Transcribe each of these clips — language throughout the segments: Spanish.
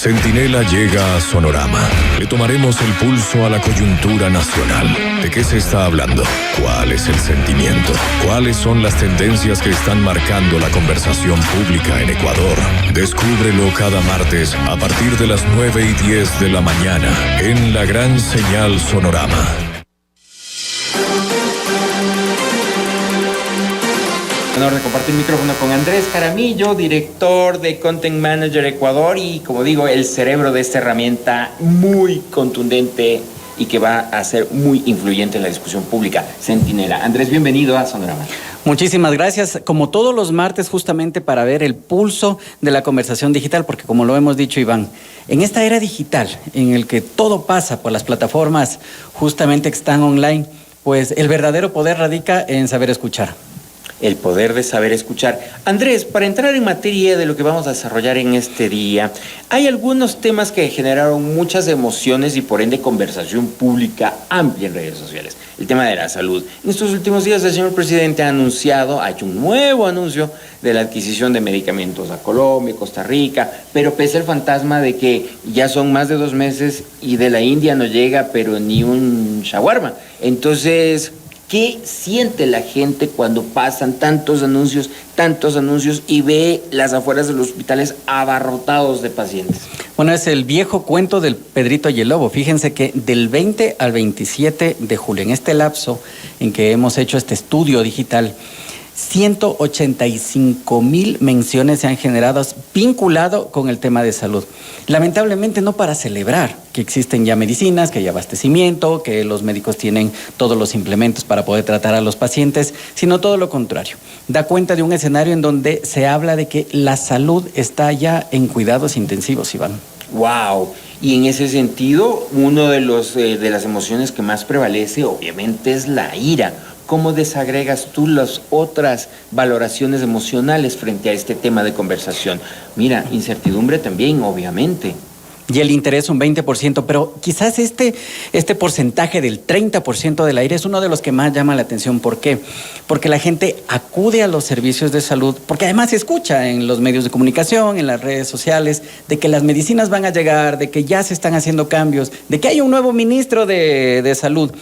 Centinela llega a Sonorama. Le tomaremos el pulso a la coyuntura nacional. ¿De qué se está hablando? ¿Cuál es el sentimiento? ¿Cuáles son las tendencias que están marcando la conversación pública en Ecuador? Descúbrelo cada martes a partir de las 9:10 de la mañana en la gran señal Sonorama. Honor de compartir micrófono con Andrés Jaramillo, director de Content Manager Ecuador y, como digo, el cerebro de esta herramienta muy contundente y que va a ser muy influyente en la discusión pública, Centinela. Andrés, bienvenido a Sonorama. Muchísimas gracias. Como todos los martes, justamente para ver el pulso de la conversación digital, porque como lo hemos dicho, Iván, en esta era digital, en el que todo pasa por las plataformas justamente que están online, pues el verdadero poder radica en saber escuchar. El poder de saber escuchar. Andrés, para entrar en materia de lo que vamos a desarrollar en este día, hay algunos temas que generaron muchas emociones y por ende conversación pública amplia en redes sociales. El tema de la salud. En estos últimos días el señor presidente ha hecho un nuevo anuncio de la adquisición de medicamentos a Colombia, Costa Rica, pero pese al fantasma de que ya son más de 2 meses y de la India no llega pero ni un shawarma. Entonces, ¿qué siente la gente cuando pasan tantos anuncios y ve las afueras de los hospitales abarrotados de pacientes? Bueno, es el viejo cuento del Pedrito y el Lobo. Fíjense que del 20 al 27 de julio, en este lapso en que hemos hecho este estudio digital, 185,000 menciones se han generado vinculado con el tema de salud. Lamentablemente no para celebrar que existen ya medicinas, que hay abastecimiento, que los médicos tienen todos los implementos para poder tratar a los pacientes, sino todo lo contrario. Da cuenta de un escenario en donde se habla de que la salud está ya en cuidados intensivos, Iván. ¡Wow! Y en ese sentido, uno de las emociones que más prevalece, obviamente, es la ira. ¿Cómo desagregas tú las otras valoraciones emocionales frente a este tema de conversación? Mira, incertidumbre también, obviamente. Y el interés un 20%, pero quizás este porcentaje del 30% del aire es uno de los que más llama la atención. ¿Por qué? Porque la gente acude a los servicios de salud, porque además se escucha en los medios de comunicación, en las redes sociales, de que las medicinas van a llegar, de que ya se están haciendo cambios, de que hay un nuevo ministro de salud.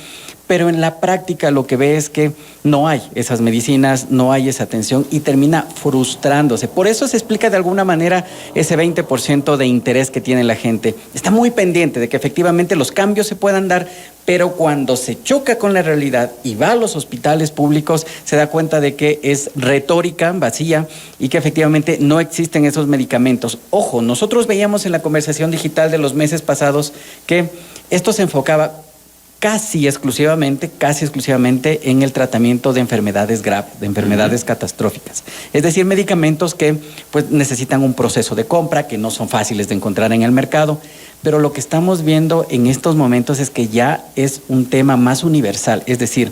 Pero en la práctica lo que ve es que no hay esas medicinas, no hay esa atención y termina frustrándose. Por eso se explica de alguna manera ese 20% de interés que tiene la gente. Está muy pendiente de que efectivamente los cambios se puedan dar, pero cuando se choca con la realidad y va a los hospitales públicos, se da cuenta de que es retórica vacía y que efectivamente no existen esos medicamentos. Ojo, nosotros veíamos en la conversación digital de los meses pasados que esto se enfocaba casi exclusivamente en el tratamiento de enfermedades graves, de enfermedades catastróficas. Es decir, medicamentos que pues necesitan un proceso de compra, que no son fáciles de encontrar en el mercado, pero lo que estamos viendo en estos momentos es que ya es un tema más universal, es decir,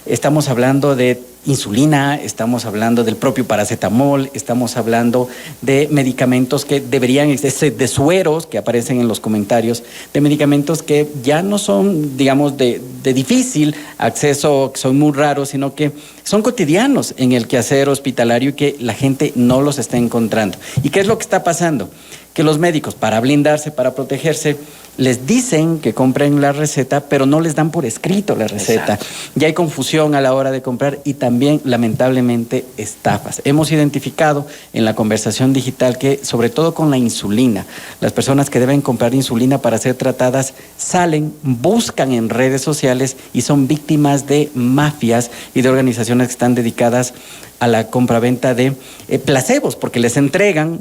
estamos hablando de insulina, estamos hablando del propio paracetamol, estamos hablando de medicamentos que deberían, de sueros que aparecen en los comentarios, de medicamentos que ya no son, digamos, de difícil acceso, que son muy raros, sino que son cotidianos en el quehacer hospitalario y que la gente no los está encontrando. ¿Y qué es lo que está pasando? Que los médicos, para blindarse, para protegerse, les dicen que compren la receta, pero no les dan por escrito la receta. Exacto. Ya hay confusión a la hora de comprar y también, lamentablemente, estafas. Hemos identificado en la conversación digital que, sobre todo con la insulina, las personas que deben comprar insulina para ser tratadas salen, buscan en redes sociales y son víctimas de mafias y de organizaciones que están dedicadas a la compraventa de placebos, porque les entregan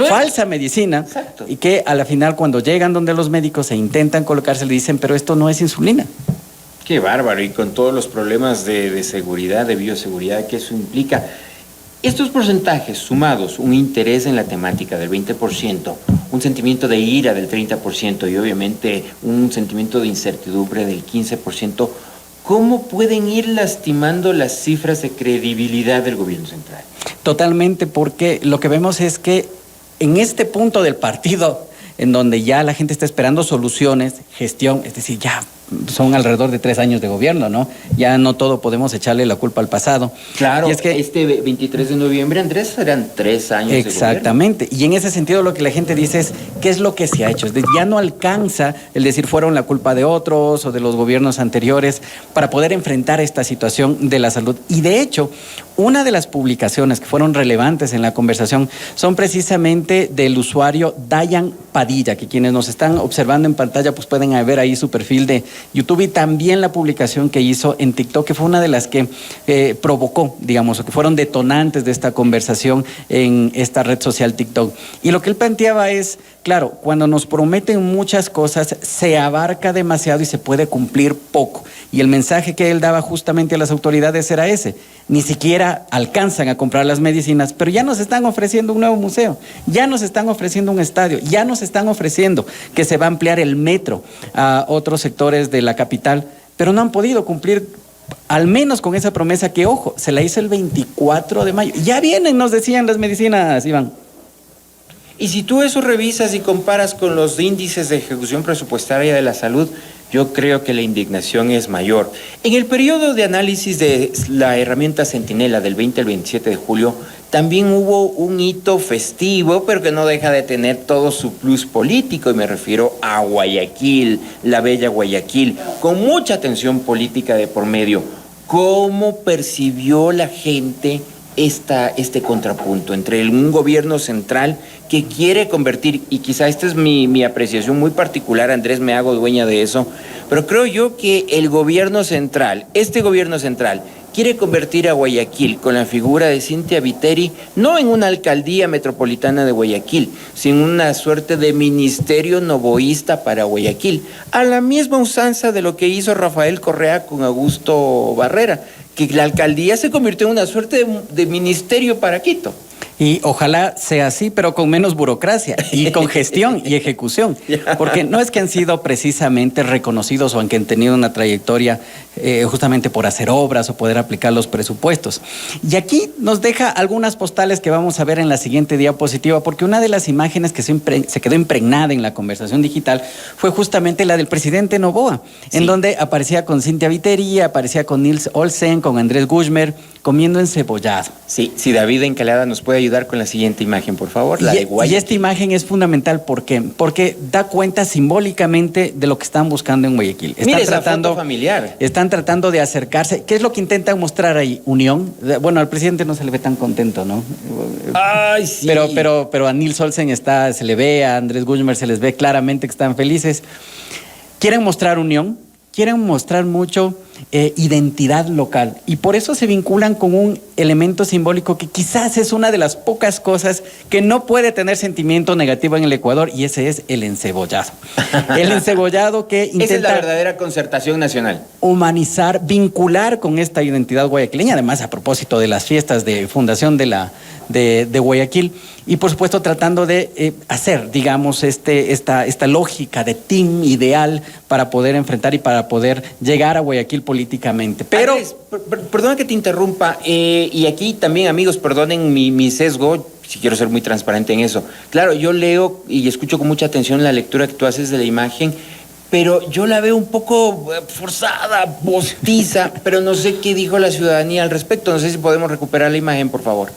falsa medicina. Exacto. Y que a la final cuando llegan donde los médicos e intentan colocarse le dicen, pero esto no es insulina. Qué bárbaro, y con todos los problemas de seguridad, de bioseguridad que eso implica. Estos porcentajes sumados, un interés en la temática del 20%, un sentimiento de ira del 30% y obviamente un sentimiento de incertidumbre del 15%, ¿cómo pueden ir lastimando las cifras de credibilidad del gobierno central? Totalmente, porque lo que vemos es que en este punto del partido, en donde ya la gente está esperando soluciones, gestión, es decir, ya son alrededor de 3 años de gobierno, ¿no? Ya no todo podemos echarle la culpa al pasado. Claro, y es que, este 23 de noviembre, Andrés, serán 3 años de gobierno. Exactamente. Y en ese sentido lo que la gente dice es, ¿qué es lo que se ha hecho? Ya no alcanza el decir fueron la culpa de otros o de los gobiernos anteriores para poder enfrentar esta situación de la salud. Y de hecho, una de las publicaciones que fueron relevantes en la conversación son precisamente del usuario Dayan Padilla, que quienes nos están observando en pantalla pues pueden ver ahí su perfil de YouTube, y también la publicación que hizo en TikTok, que fue una de las que provocó, digamos, o que fueron detonantes de esta conversación en esta red social TikTok. Y lo que él planteaba es, claro, cuando nos prometen muchas cosas, se abarca demasiado y se puede cumplir poco. Y el mensaje que él daba justamente a las autoridades era ese: ni siquiera alcanzan a comprar las medicinas, pero ya nos están ofreciendo un nuevo museo, ya nos están ofreciendo un estadio, ya nos están ofreciendo que se va a ampliar el metro a otros sectores de la capital, pero no han podido cumplir al menos con esa promesa que, ojo, se la hizo el 24 de mayo. Ya vienen, nos decían, las medicinas, Iván. Y si tú eso revisas y comparas con los índices de ejecución presupuestaria de la salud, yo creo que la indignación es mayor. En el periodo de análisis de la herramienta Centinela del 20 al 27 de julio, también hubo un hito festivo, pero que no deja de tener todo su plus político, y me refiero a Guayaquil, la bella Guayaquil, con mucha tensión política de por medio. ¿Cómo percibió la gente este contrapunto entre un gobierno central que quiere convertir, y quizá esta es mi apreciación muy particular, Andrés, me hago dueña de eso, pero creo yo que el gobierno central, este gobierno central, quiere convertir a Guayaquil, con la figura de Cynthia Viteri, no en una alcaldía metropolitana de Guayaquil, sino en una suerte de ministerio novoísta para Guayaquil, a la misma usanza de lo que hizo Rafael Correa con Augusto Barrera, que la alcaldía se convirtió en una suerte de ministerio para Quito. Y ojalá sea así, pero con menos burocracia y con gestión y ejecución. Porque no es que han sido precisamente reconocidos o que han tenido una trayectoria justamente por hacer obras o poder aplicar los presupuestos. Y aquí nos deja algunas postales que vamos a ver en la siguiente diapositiva, porque una de las imágenes que se quedó impregnada en la conversación digital fue justamente la del presidente Noboa, sí, en donde aparecía con Cynthia Viteri, aparecía con Nils Olsen, con Andrés Guzmán, comiendo encebollado. Sí, si David Encalada nos puede ayudar con la siguiente imagen, por favor, la de Guayaquil. Y esta imagen es fundamental, ¿por qué? Porque da cuenta simbólicamente de lo que están buscando en Guayaquil. Mira esa foto familiar. Están tratando de acercarse. ¿Qué es lo que intentan mostrar ahí? Unión. Bueno, al presidente no se le ve tan contento, ¿no? Ay, sí. Pero a Nils Olsen se le ve, a Andrés Guzmán se les ve claramente que están felices. Quieren mostrar unión, quieren mostrar mucho identidad local, y por eso se vinculan con un elemento simbólico que quizás es una de las pocas cosas que no puede tener sentimiento negativo en el Ecuador, y ese es el encebollado. El encebollado que intenta... Esa es la verdadera concertación nacional. Humanizar, vincular con esta identidad guayaquileña, además a propósito de las fiestas de fundación de Guayaquil, y por supuesto tratando de hacer, digamos, esta lógica de team ideal para poder enfrentar y para poder llegar a Guayaquil políticamente. Pero Andrés, perdona que te interrumpa, y aquí también, amigos, perdonen mi sesgo, si quiero ser muy transparente en eso. Claro, yo leo y escucho con mucha atención la lectura que tú haces de la imagen, pero yo la veo un poco forzada, postiza, pero no sé qué dijo la ciudadanía al respecto. No sé si podemos recuperar la imagen, por favor.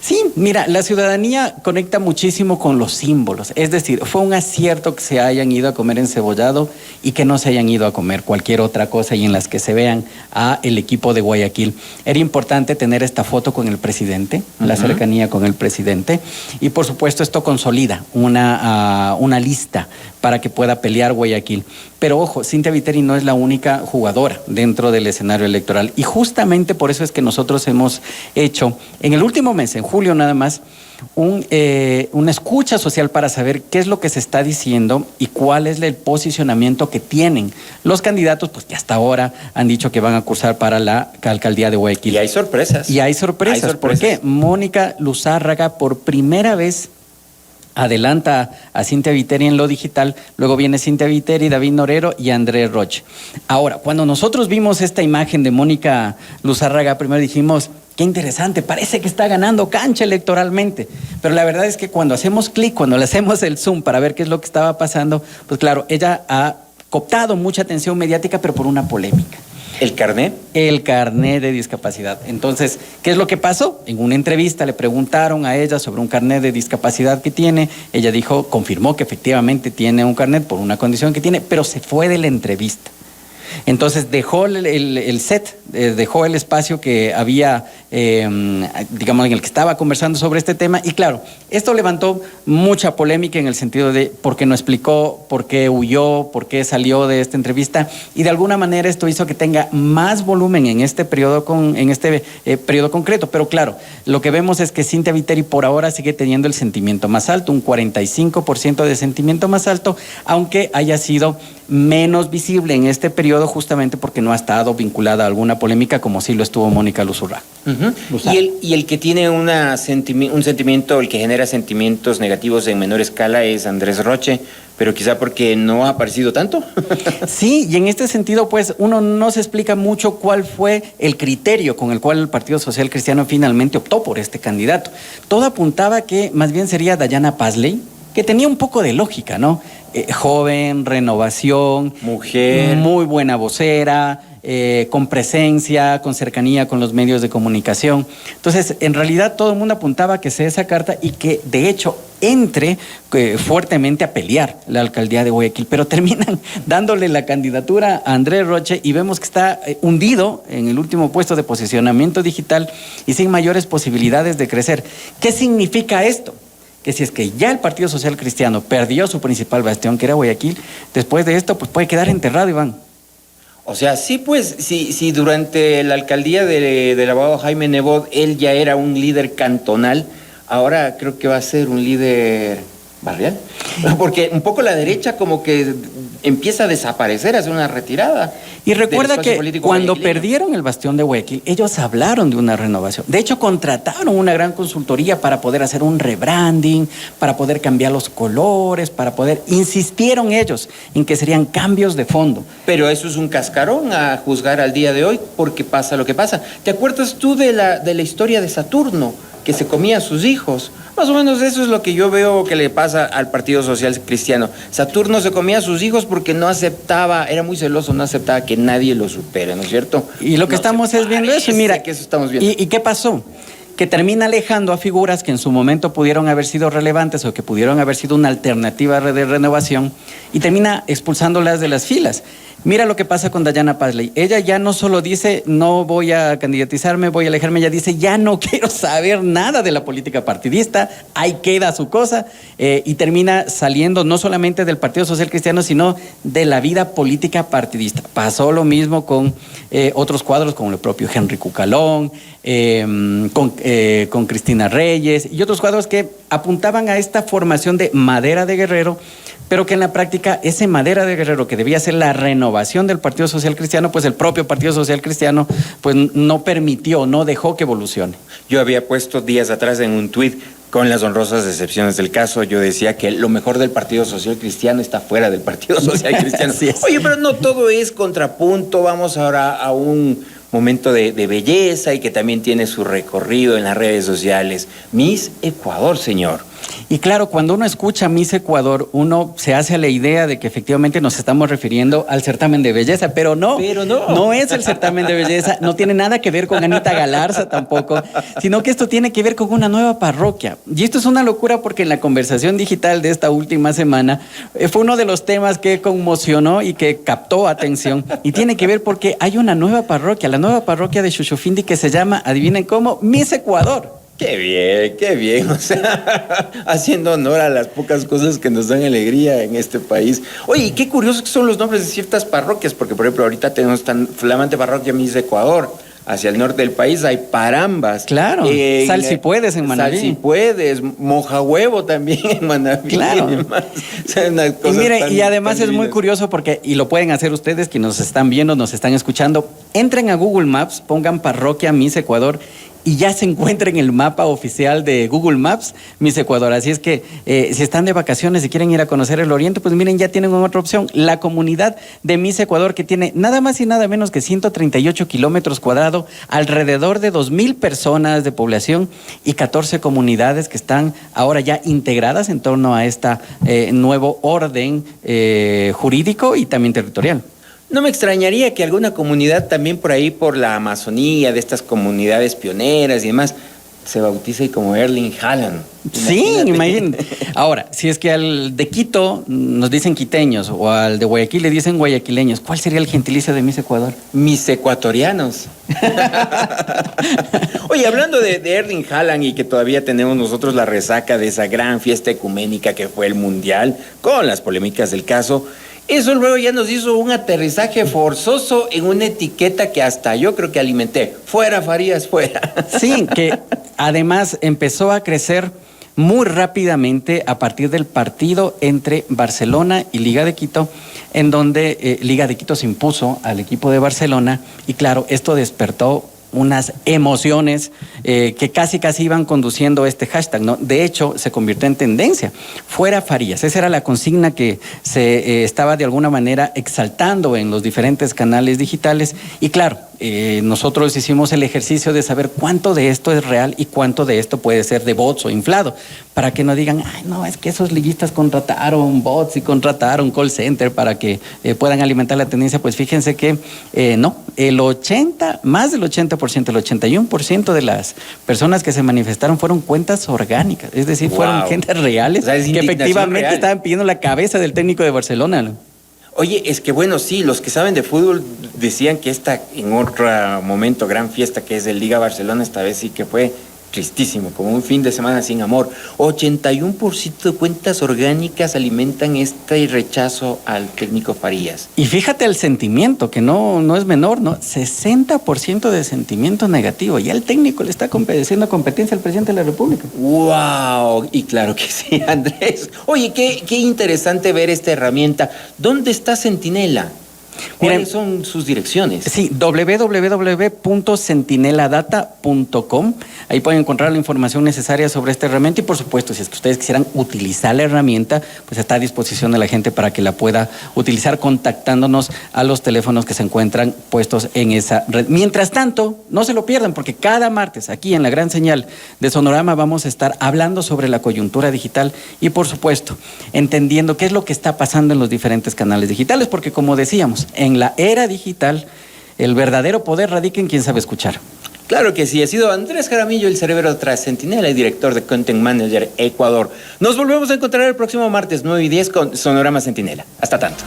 sí, mira, la ciudadanía conecta muchísimo con los símbolos. Es decir, fue un acierto que se hayan ido a comer encebollado y que no se hayan ido a comer cualquier otra cosa, y en las que se vean a el equipo de Guayaquil. Era importante tener esta foto con el presidente, la cercanía con el presidente, y por supuesto esto consolida una lista para que pueda pelear Guayaquil. Pero ojo, Cynthia Viteri no es la única jugadora dentro del escenario electoral, y justamente por eso es que nosotros hemos hecho, en el último mes, en julio nada más, una escucha social para saber qué es lo que se está diciendo y cuál es el posicionamiento que tienen los candidatos, pues que hasta ahora han dicho que van a cursar para la alcaldía de Guayaquil. Y hay sorpresas. Y hay sorpresas. ¿Por qué? Mónica Luzárraga por primera vez adelanta a Cynthia Viteri en lo digital, luego viene Cynthia Viteri, David Norero y Andrés Roche. Ahora, cuando nosotros vimos esta imagen de Mónica Luzárraga, primero dijimos, qué interesante, parece que está ganando cancha electoralmente. Pero la verdad es que cuando hacemos clic, cuando le hacemos el zoom para ver qué es lo que estaba pasando, pues claro, ella ha cooptado mucha atención mediática, pero por una polémica. ¿El carnet? El carnet de discapacidad. Entonces, ¿qué es lo que pasó? En una entrevista le preguntaron a ella sobre un carnet de discapacidad que tiene. Ella dijo, confirmó que efectivamente tiene un carnet por una condición que tiene, pero se fue de la entrevista. Entonces dejó el set, dejó el espacio que había, digamos, en el que estaba conversando sobre este tema. Y claro, esto levantó mucha polémica en el sentido de por qué no explicó, por qué huyó, por qué salió de esta entrevista. Y de alguna manera esto hizo que tenga más volumen en este periodo, periodo concreto. Pero claro, lo que vemos es que Cynthia Viteri por ahora sigue teniendo el sentimiento más alto, un 45% de sentimiento más alto, aunque haya sido menos visible en este periodo justamente porque no ha estado vinculada a alguna polémica como sí lo estuvo Mónica Luzurra. Y el que tiene un sentimiento, el que genera sentimientos negativos en menor escala es Andrés Roche, pero quizá porque no ha aparecido tanto. Sí, y en este sentido pues uno no se explica mucho cuál fue el criterio con el cual el Partido Social Cristiano finalmente optó por este candidato. Todo apuntaba que más bien sería Dayana Pazley, que tenía un poco de lógica, ¿no? Joven, renovación, mujer, muy buena vocera, con presencia, con cercanía con los medios de comunicación. Entonces, en realidad todo el mundo apuntaba que sea esa carta y que de hecho entre fuertemente a pelear la alcaldía de Guayaquil, pero terminan dándole la candidatura a Andrés Roche y vemos que está hundido en el último puesto de posicionamiento digital y sin mayores posibilidades de crecer. ¿Qué significa esto? Que si es que ya el Partido Social Cristiano perdió su principal bastión, que era Guayaquil, después de esto pues puede quedar enterrado, Iván. O sea, sí, pues, si durante la alcaldía del abogado Jaime Nebot él ya era un líder cantonal, ahora creo que va a ser un líder barrial. Porque un poco la derecha como que empieza a desaparecer, hace una retirada. Y recuerda que cuando perdieron el bastión de Guayaquil, ellos hablaron de una renovación. De hecho, contrataron una gran consultoría para poder hacer un rebranding, para poder cambiar los colores, insistieron ellos en que serían cambios de fondo. Pero eso es un cascarón a juzgar al día de hoy porque pasa lo que pasa. ¿Te acuerdas tú de la historia de Saturno, que se comía a sus hijos? Más o menos eso es lo que yo veo que le pasa al Partido Social Cristiano. Saturno se comía a sus hijos porque no aceptaba, era muy celoso, no aceptaba que nadie lo supere, ¿no es cierto? Y lo que estamos es viendo eso, y mira, que eso estamos viendo. ¿Y qué pasó? Que termina alejando a figuras que en su momento pudieron haber sido relevantes o que pudieron haber sido una alternativa de renovación y termina expulsándolas de las filas. Mira lo que pasa con Dayana Pazley. Ella ya no solo dice, no voy a candidatizarme, voy a alejarme, ella dice, ya no quiero saber nada de la política partidista, ahí queda su cosa, y termina saliendo no solamente del Partido Social Cristiano, sino de la vida política partidista. Pasó lo mismo con otros cuadros, como el propio Henry Cucalón, con Cristina Reyes, y otros cuadros que apuntaban a esta formación de madera de guerrero, pero que en la práctica ese madera de guerrero que debía ser la renovación del Partido Social Cristiano, pues el propio Partido Social Cristiano pues no permitió, no dejó que evolucione. Yo había puesto días atrás en un tuit, con las honrosas excepciones del caso, yo decía que lo mejor del Partido Social Cristiano está fuera del Partido Social Cristiano. Oye, pero no todo es contrapunto, vamos ahora a un momento de belleza y que también tiene su recorrido en las redes sociales. Miss Ecuador, señor. Y claro, cuando uno escucha Miss Ecuador, uno se hace a la idea de que efectivamente nos estamos refiriendo al certamen de belleza, pero no. No es el certamen de belleza, no tiene nada que ver con Anita Galarza tampoco, sino que esto tiene que ver con una nueva parroquia. Y esto es una locura porque en la conversación digital de esta última semana fue uno de los temas que conmocionó y que captó atención. Y tiene que ver porque hay una nueva parroquia, la nueva parroquia de Xuxufindi que se llama, adivinen cómo, Miss Ecuador. Qué bien, o sea, haciendo honor a las pocas cosas que nos dan alegría en este país. Oye, y qué curiosos que son los nombres de ciertas parroquias, porque por ejemplo ahorita tenemos tan flamante parroquia Miss Ecuador. Hacia el norte del país hay Parambas. Claro, Sal si puedes en Manabí. Sal si puedes, Moja Huevo también en Manabí. Claro. Y mire, y además es muy curioso porque, y lo pueden hacer ustedes que nos están viendo, nos están escuchando, entren a Google Maps, pongan parroquia Miss Ecuador y ya se encuentra en el mapa oficial de Google Maps, Miss Ecuador. Así es que si están de vacaciones y quieren ir a conocer el Oriente, pues miren, ya tienen otra opción. La comunidad de Miss Ecuador, que tiene nada más y nada menos que 138 kilómetros cuadrados, alrededor de 2,000 personas de población y 14 comunidades que están ahora ya integradas en torno a este nuevo orden jurídico y también territorial. No me extrañaría que alguna comunidad también por ahí, por la Amazonía, de estas comunidades pioneras y demás, se bautice como Erling Haaland. Sí, imagínate. Ahora, si es que al de Quito nos dicen quiteños o al de Guayaquil le dicen guayaquileños, ¿cuál sería el gentilicio de Miss Ecuador? Mis ecuatorianos. Oye, hablando de Erling Haaland y que todavía tenemos nosotros la resaca de esa gran fiesta ecuménica que fue el Mundial, con las polémicas del caso, eso luego ya nos hizo un aterrizaje forzoso en una etiqueta que hasta yo creo que alimenté. Fuera, Farías, fuera. Sí, que además empezó a crecer muy rápidamente a partir del partido entre Barcelona y Liga de Quito, en donde Liga de Quito se impuso al equipo de Barcelona y claro, esto despertó unas emociones que casi iban conduciendo este hashtag, ¿no? De hecho, se convirtió en tendencia. Fuera Farías. Esa era la consigna que se estaba de alguna manera exaltando en los diferentes canales digitales. Y claro, nosotros hicimos el ejercicio de saber cuánto de esto es real y cuánto de esto puede ser de bots o inflado, para que no digan, ay, no, es que esos liguistas contrataron bots y contrataron call center para que puedan alimentar la tendencia. Pues fíjense que no, más del 80%, el 81% de las personas que se manifestaron fueron cuentas orgánicas, es decir, fueron gentes reales, o sea, que efectivamente real. Estaban pidiendo la cabeza del técnico de Barcelona, ¿no? Oye, es que bueno, sí, los que saben de fútbol decían que esta en otro momento gran fiesta que es el Liga Barcelona, esta vez sí que fue tristísimo, como un fin de semana sin amor. 81% de cuentas orgánicas alimentan este rechazo al técnico Farías. Y fíjate el sentimiento, que no es menor, ¿no? 60% de sentimiento negativo. Ya el técnico le está haciendo competencia al presidente de la República. ¡Wow! Y claro que sí, Andrés. Oye, qué interesante ver esta herramienta. ¿Dónde está Centinela? ¿Cuáles son sus direcciones? Sí, www.centineladata.com. Ahí pueden encontrar la información necesaria sobre esta herramienta y, por supuesto, si es que ustedes quisieran utilizar la herramienta, pues está a disposición de la gente para que la pueda utilizar contactándonos a los teléfonos que se encuentran puestos en esa red. Mientras tanto, no se lo pierdan porque cada martes aquí en la Gran Señal de Sonorama vamos a estar hablando sobre la coyuntura digital y, por supuesto, entendiendo qué es lo que está pasando en los diferentes canales digitales, porque como decíamos, en la era digital, el verdadero poder radica en quien sabe escuchar. Claro que sí, ha sido Andrés Jaramillo, el cerebro tras Centinela y director de Content Manager Ecuador. Nos volvemos a encontrar el próximo martes 9:10 con Sonorama Centinela. Hasta tanto.